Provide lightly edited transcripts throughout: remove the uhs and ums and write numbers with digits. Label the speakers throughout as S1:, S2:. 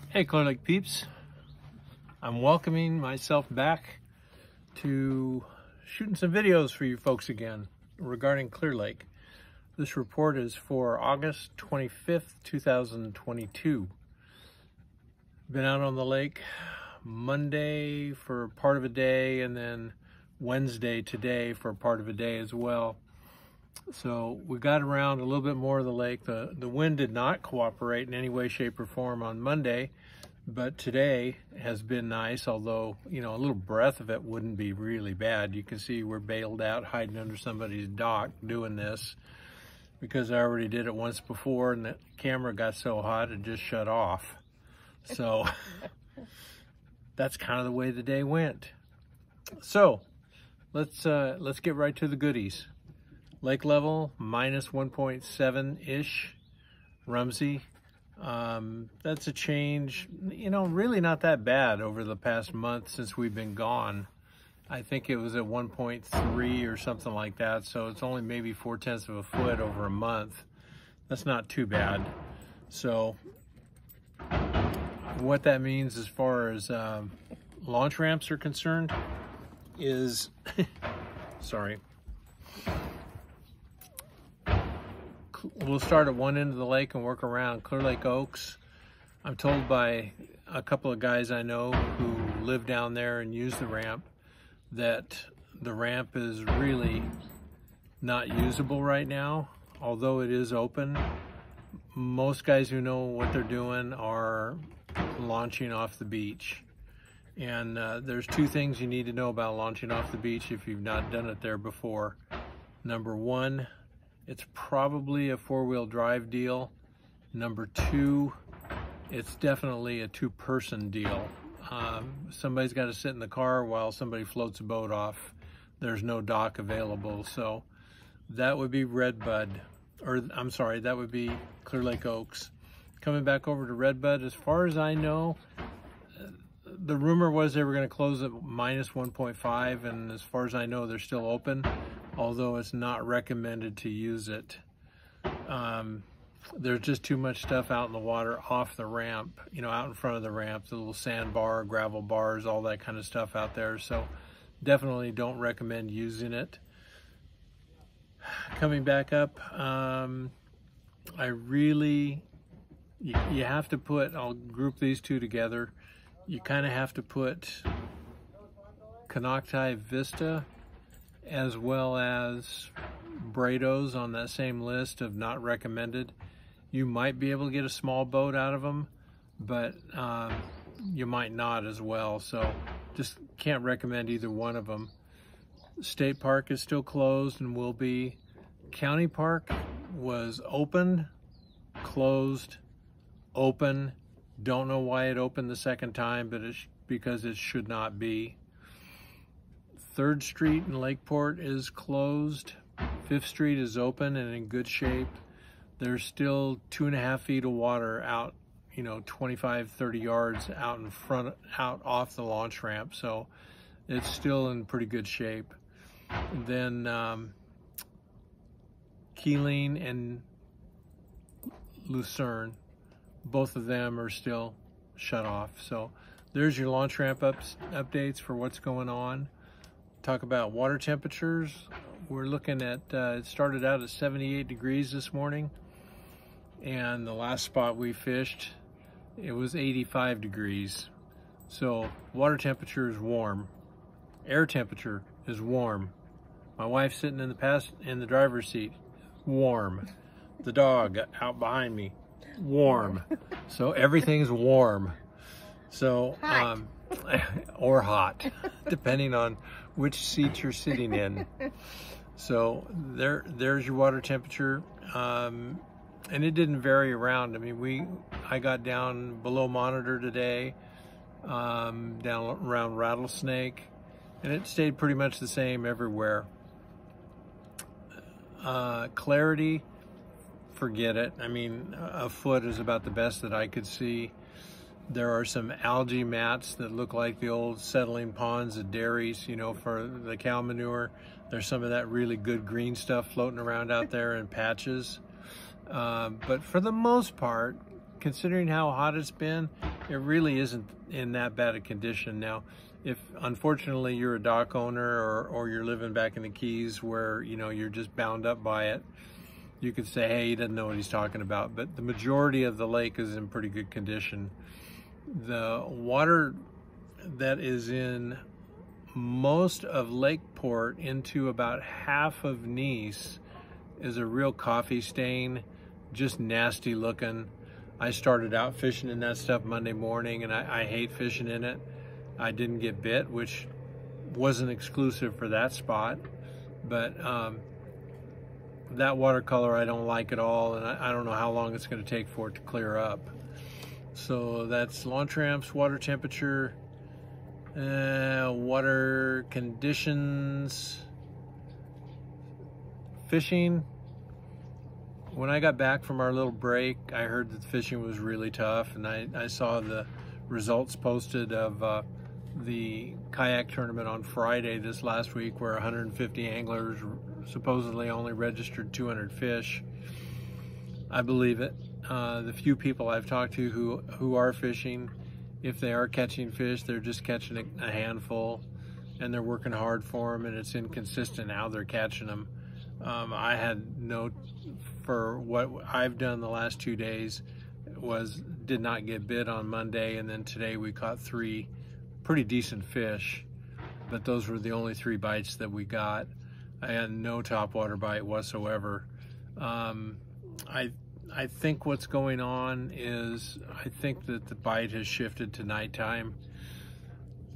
S1: Hey Clear Lake peeps, I'm welcoming myself back to shooting some videos for you folks again regarding Clear Lake. This report is for August 25th, 2022. Been out on the lake Monday for part of a day and then Wednesday today for part of a day as well. So we got around a little bit more of the lake. The wind did not cooperate in any way, shape, or form on Monday, but today has been nice, although, you know, a little breath of it wouldn't be really bad. You can see we're bailed out, hiding under somebody's dock doing this because I already did it once before and the camera got so hot it just shut off. So that's kind of the way the day went. So let's get right to the goodies. Lake level minus 1.7-ish, Rumsey. That's a change, you know, really not that bad over the past month since we've been gone. I think it was at 1.3 or something like that, so it's only maybe 0.4 of a foot over a month. That's not too bad. So what that means as far as launch ramps are concerned is, sorry, we'll start at one end of the lake and work around Clear Lake Oaks. I'm told by a couple of guys I know who live down there and use the ramp that the ramp is really not usable right now, although it is open. Most guys who know what they're doing are launching off the beach. And there's two things you need to know about launching off the beach if you've not done it there before. Number one, it's probably a four-wheel drive deal. Number two, it's definitely a two-person deal. Somebody's got to sit in the car while somebody floats a boat off. There's no dock available, so that would be Redbud, or I'm sorry, that would be Clear Lake Oaks. Coming back over to Redbud, as far as I know, the rumor was they were going to close at minus 1.5, and as far as I know, they're still open, although it's not recommended to use it. There's just too much stuff out in the water off the ramp, you know, out in front of the ramp, the little sandbar, gravel bars, all that kind of stuff out there. So definitely don't recommend using it. Coming back up, you have to put, I'll group these two together. You kind of have to put Konocti Vista as well as Brados on that same list of not recommended. You might be able to get a small boat out of them, but you might not as well. So just can't recommend either one of them. State Park is still closed and will be. County Park was open, closed, open. Don't know why it opened the second time, but it's because it should not be. 3rd Street in Lakeport is closed. 5th Street is open and in good shape. There's still 2.5 feet of water out, you know, 25, 30 yards out in front, out off the launch ramp. So it's still in pretty good shape. And then Keeling and Lucerne, both of them are still shut off. So there's your launch ramp updates for what's going on. Talk about water temperatures. We're looking at, it started out at 78 degrees this morning, and the last spot we fished, it was 85 degrees. So water temperature is warm. Air temperature is warm. My wife's sitting in the driver's seat, warm. The dog out behind me, warm. So everything's warm. So or hot, depending on which seat you're sitting in. So there's your water temperature, and it didn't vary around. I mean, I got down below monitor today, down around Rattlesnake, and it stayed pretty much the same everywhere. Clarity, forget it. I mean, a foot is about the best that I could see. There are some algae mats that look like the old settling ponds at dairies, you know, for the cow manure. There's some of that really good green stuff floating around out there in patches. But for the most part, considering how hot it's been, it really isn't in that bad a condition. Now, if unfortunately you're a dock owner or you're living back in the Keys where, you know, you're just bound up by it, you could say, hey, he doesn't know what he's talking about. But the majority of the lake is in pretty good condition. The water that is in most of Lakeport into about half of Nease is a real coffee stain, just nasty looking. I started out fishing in that stuff Monday morning, and I hate fishing in it. I didn't get bit, which wasn't exclusive for that spot, but that watercolor I don't like at all, and I don't know how long it's going to take for it to clear up. So that's Lawn Tramps, water temperature, water conditions, fishing. When I got back from our little break, I heard that the fishing was really tough, and I saw the results posted of the kayak tournament on Friday this last week, where 150 anglers supposedly only registered 200 fish. I believe it. The few people I've talked to who are fishing, if they are catching fish, they're just catching a handful, and they're working hard for them, and it's inconsistent how they're catching them. I had no, for what I've done the last 2 days, did not get bit on Monday, and then today we caught 3 pretty decent fish, but those were the only 3 bites that we got. I had no topwater bite whatsoever. I think what's going on is, I think that the bite has shifted to nighttime.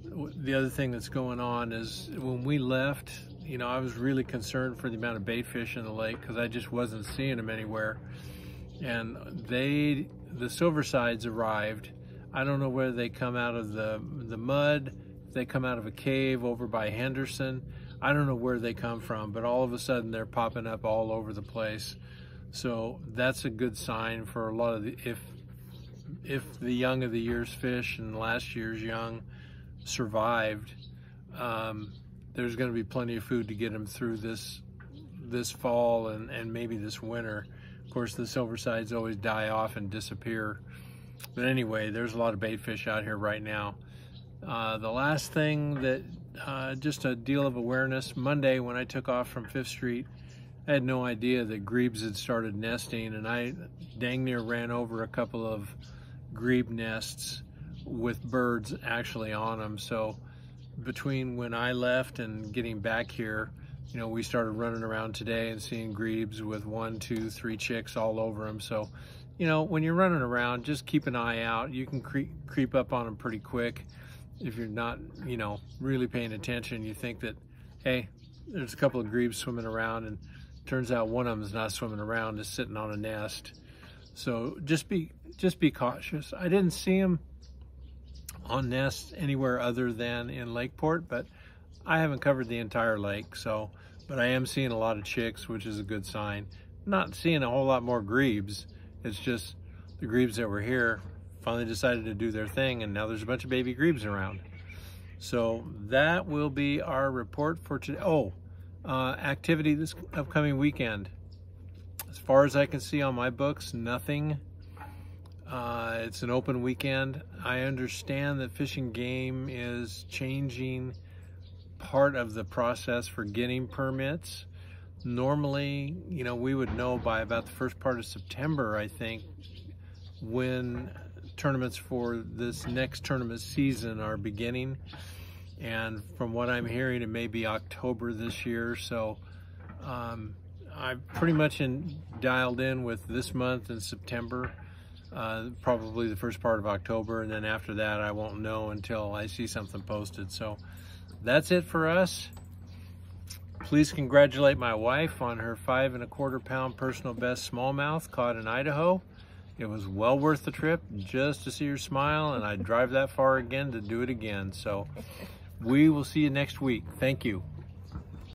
S1: The other thing that's going on is, when we left, you know, I was really concerned for the amount of bait fish in the lake because I just wasn't seeing them anywhere. And the silversides arrived. I don't know whether they come out of the mud, if they come out of a cave over by Henderson. I don't know where they come from, but all of a sudden they're popping up all over the place. So that's a good sign for a lot of the, if the young of the year's fish and last year's young survived, there's going to be plenty of food to get them through this fall and maybe this winter. Of course, the silversides always die off and disappear. But anyway, there's a lot of bait fish out here right now. The last thing that, just a deal of awareness, Monday when I took off from 5th Street, I had no idea that grebes had started nesting, and I dang near ran over a couple of grebe nests with birds actually on them. So between when I left and getting back here, you know, we started running around today and seeing grebes with 1, 2, 3 chicks all over them. So, you know, when you're running around, just keep an eye out. You can creep up on them pretty quick. If you're not, you know, really paying attention, you think that, hey, there's a couple of grebes swimming around, and turns out one of them is not swimming around, is sitting on a nest. So just be cautious. I didn't see them on nests anywhere other than in Lakeport, but I haven't covered the entire lake, so, but I am seeing a lot of chicks, which is a good sign. Not seeing a whole lot more grebes. It's just the grebes that were here finally decided to do their thing, and now there's a bunch of baby grebes around. So that will be our report for today. Oh, activity this upcoming weekend. As far as I can see on my books, nothing. It's an open weekend. I understand that Fish and Game is changing part of the process for getting permits. Normally, you know, we would know by about the first part of September, I think, when tournaments for this next tournament season are beginning. And from what I'm hearing, it may be October this year. So I'm pretty much dialed in with this month and September, probably the first part of October. And then after that, I won't know until I see something posted. So that's it for us. Please congratulate my wife on her 5 1/4 pound personal best smallmouth caught in Idaho. It was well worth the trip just to see her smile, and I'd drive that far again to do it again. So we will see you next week. Thank you.